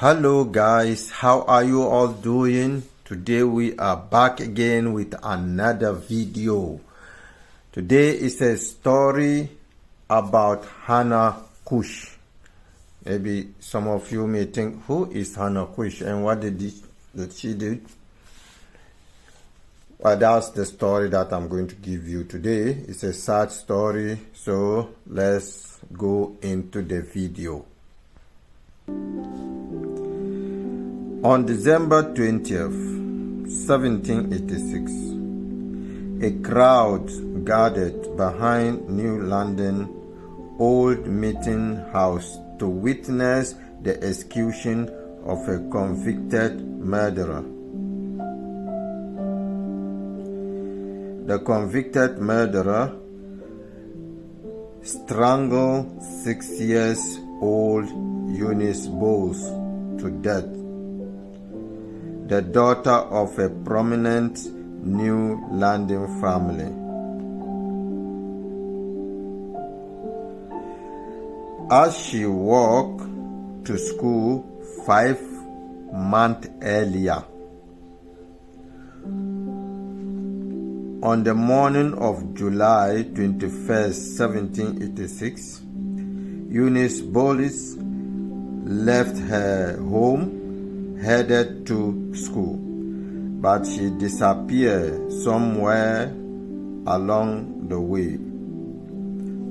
Hello guys, how are you all doing? Today we are back again with another video. Today is a story about Hannah Kush. Maybe some of you may think, who is Hannah Kush and what did she do? Well, that's the story that I'm going to give you today. It's a sad story, so let's go into the video. On December 20th, 1786, a crowd gathered behind New London Old Meeting House to witness the execution of a convicted murderer. The convicted murderer strangled 6-year-old Eunice Bowles to death, the daughter of a prominent New London family. As she walked to school 5 months earlier, on the morning of July 21st, 1786, Eunice Bowles left her home headed to school, but she disappeared somewhere along the way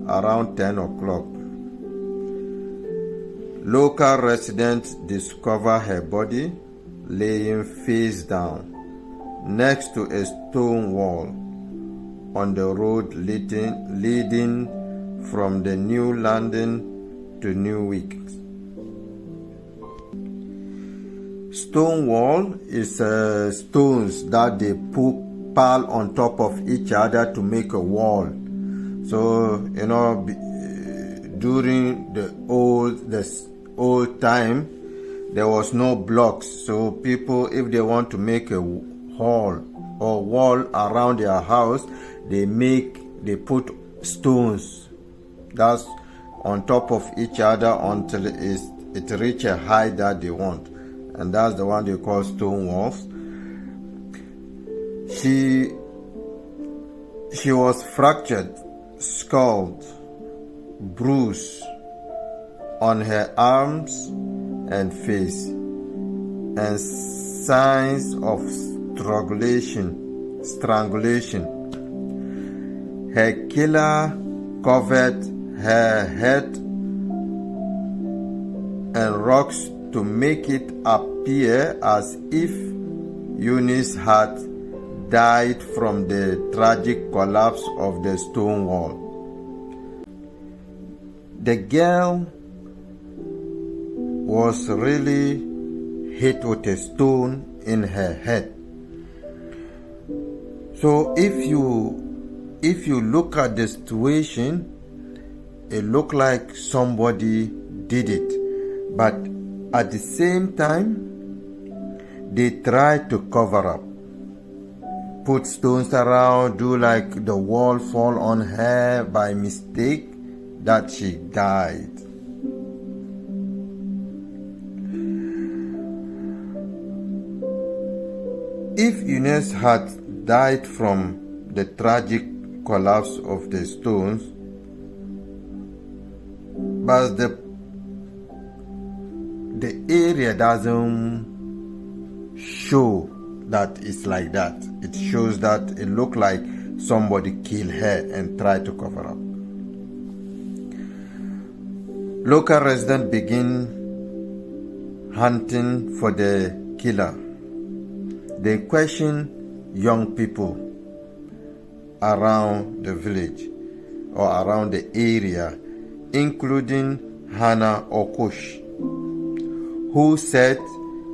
around 10 o'clock. Local residents discovered her body laying face down next to a stone wall on the road leading from the New London to Newark. Stone wall is stones that they pile on top of each other to make a wall. So, during the old time, there was no blocks. So people, if they want to make a hall or wall around their house, they put stones that's on top of each other until it reaches a height that they want. And that's the one they call stone walls. She was fractured, scalded, bruised on her arms and face, and signs of strangulation. Her killer covered her head and rocks to make it appear as if Eunice had died from the tragic collapse of the stone wall. The girl was really hit with a stone in her head. So if you look at the situation, it looked like somebody did it, but at the same time, they tried to cover up, put stones around, do like the wall fall on her by mistake, that she died. If Eunice had died from the tragic collapse of the stones, but the area doesn't show that it's like that. It shows that it looked like somebody killed her and tried to cover up. Local residents begin hunting for the killer. They question young people around the village or around the area, including Hannah Kush, who said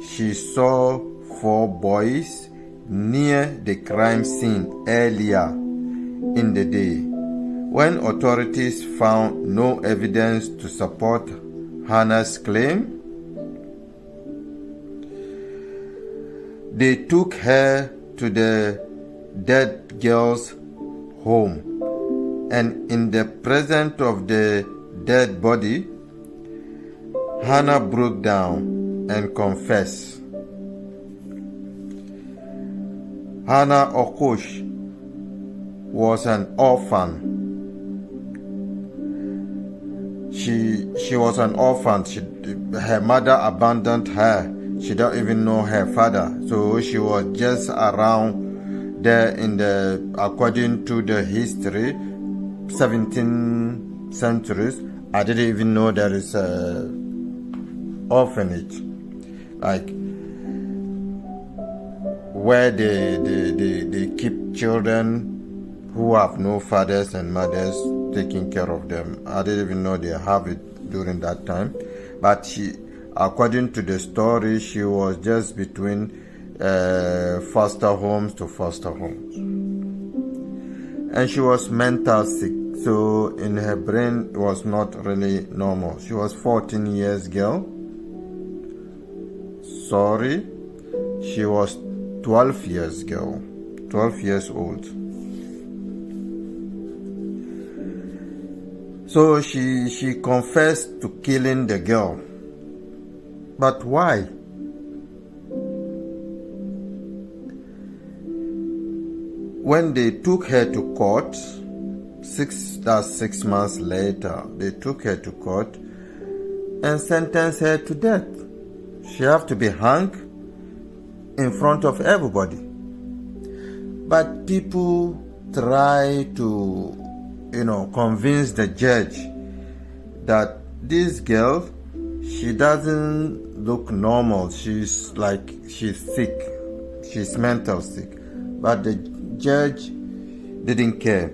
she saw 4 boys near the crime scene earlier in the day. When authorities found no evidence to support Hannah's claim, they took her to the dead girl's home, and in the presence of the dead body, Hannah broke down and confess. Hannah Okosh was an orphan. She was an orphan. Her mother abandoned her. She don't even know her father. So she was just around there according to the history, 17th centuries. I didn't even know there is a orphanage, like where they keep children who have no fathers and mothers taking care of them. I didn't even know they have it during that time. But according to the story, she was just between foster homes to foster homes. And she was mental sick, so in her brain it was not really normal. She was 14 years girl. Sorry, she was 12 years girl, 12 years old. So she confessed to killing the girl. But why? When they took her to court, 6 months later, they took her to court and sentenced her to death. She have to be hung in front of everybody. But people try to, convince the judge that this girl, she doesn't look normal. She's sick. She's mental sick. But the judge didn't care.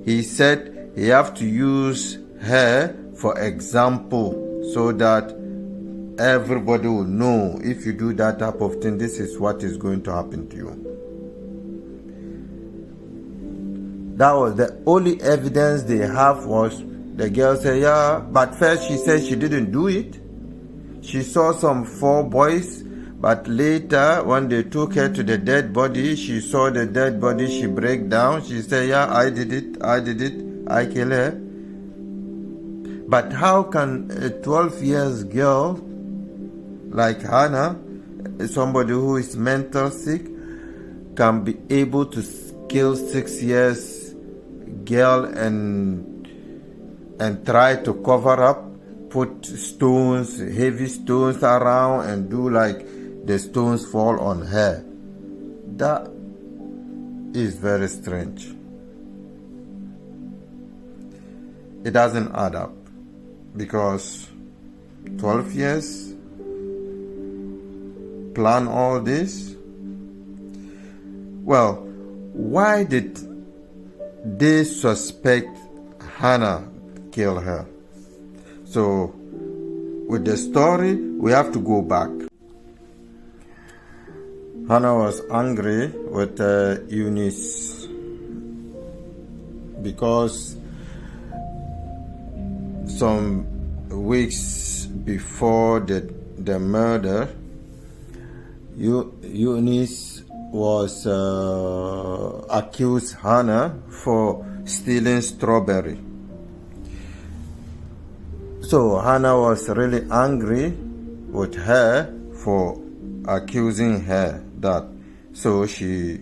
He said he have to use her for example so that everybody will know if you do that type of thing, this is what is going to happen to you. That was the only evidence they have. Was the girl said, yeah, but first she said she didn't do it. She saw some 4 boys, but later when they took her to the dead body, she saw the dead body, she break down. She said, yeah, I did it, I killed her. But how can a 12 years girl like Hannah, somebody who is mental sick, can be able to kill 6 years girl and try to cover up, put stones, heavy stones around and do like the stones fall on her? That is very strange. It doesn't add up, because 12 years, plan all this. Well, why did they suspect Hannah kill her? So with the story, we have to go back. Hannah was angry with Eunice because some weeks before the murder, Eunice was accused Hannah for stealing strawberry. So Hannah was really angry with her for accusing her that. So she,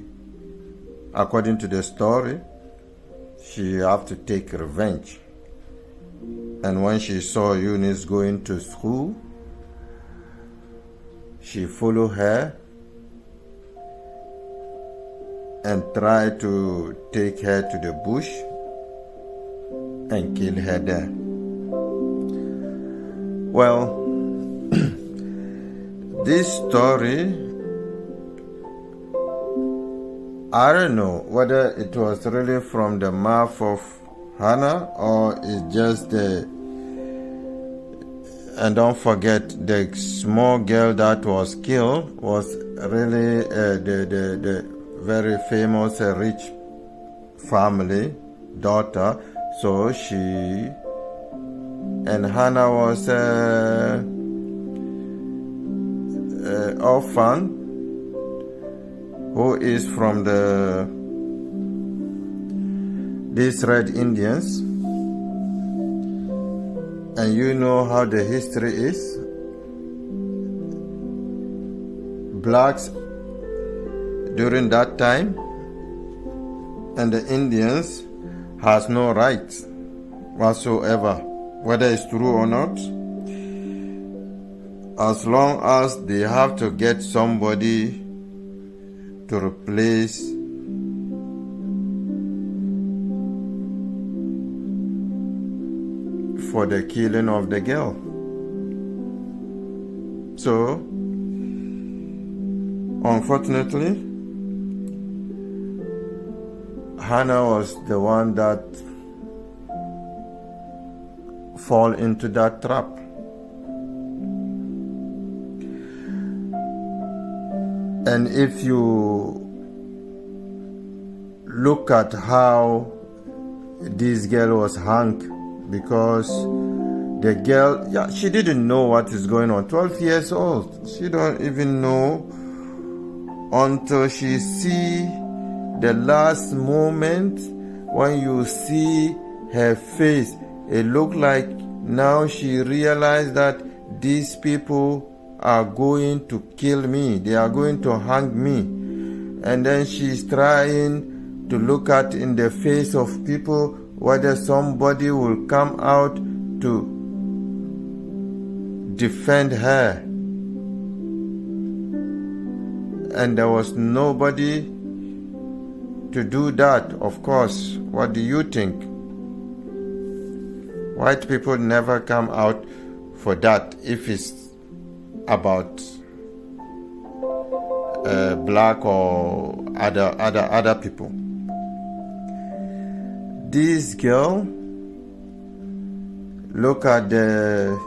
according to the story, she have to take revenge. And when she saw Eunice going to school, she followed her and tried to take her to the bush and kill her there. Well, this story, I don't know whether it was really from the mouth of Hannah or it's just and don't forget, the small girl that was killed was really the very famous rich family daughter. So she and Hannah was orphan who is from these Red Indians. And you know how the history is. blacks during that time and the Indians has no rights whatsoever, whether it's true or not. As long as they have to get somebody to replace for the killing of the girl. So, unfortunately, Hannah was the one that fall into that trap. And if you look at how this girl was hung, because the girl, she didn't know what is going on. 12 years old. She don't even know until she see the last moment when you see her face. It looked like now she realized that these people are going to kill me. They are going to hang me. And then she's trying to look at in the face of people whether somebody will come out to defend her. And there was nobody to do that, of course. What do you think? White people never come out for that if it's about black or other people. This girl, look at the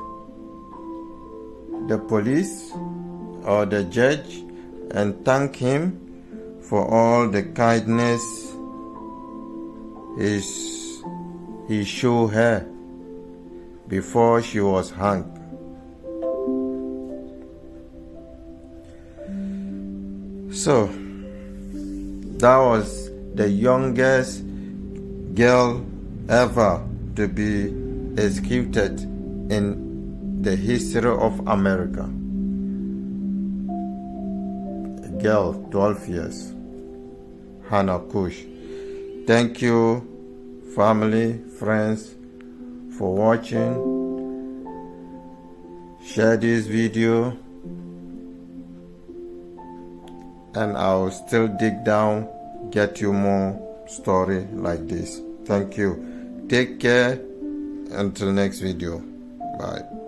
police or the judge and thank him for all the kindness he showed her before she was hung. So, that was the youngest girl ever to be executed in the history of America. A girl, 12 years, Hannah Kush. Thank you, family, friends, for watching. Share this video, and I'll still dig down, get you more story like this. Thank you. Take care. Until next video. Bye.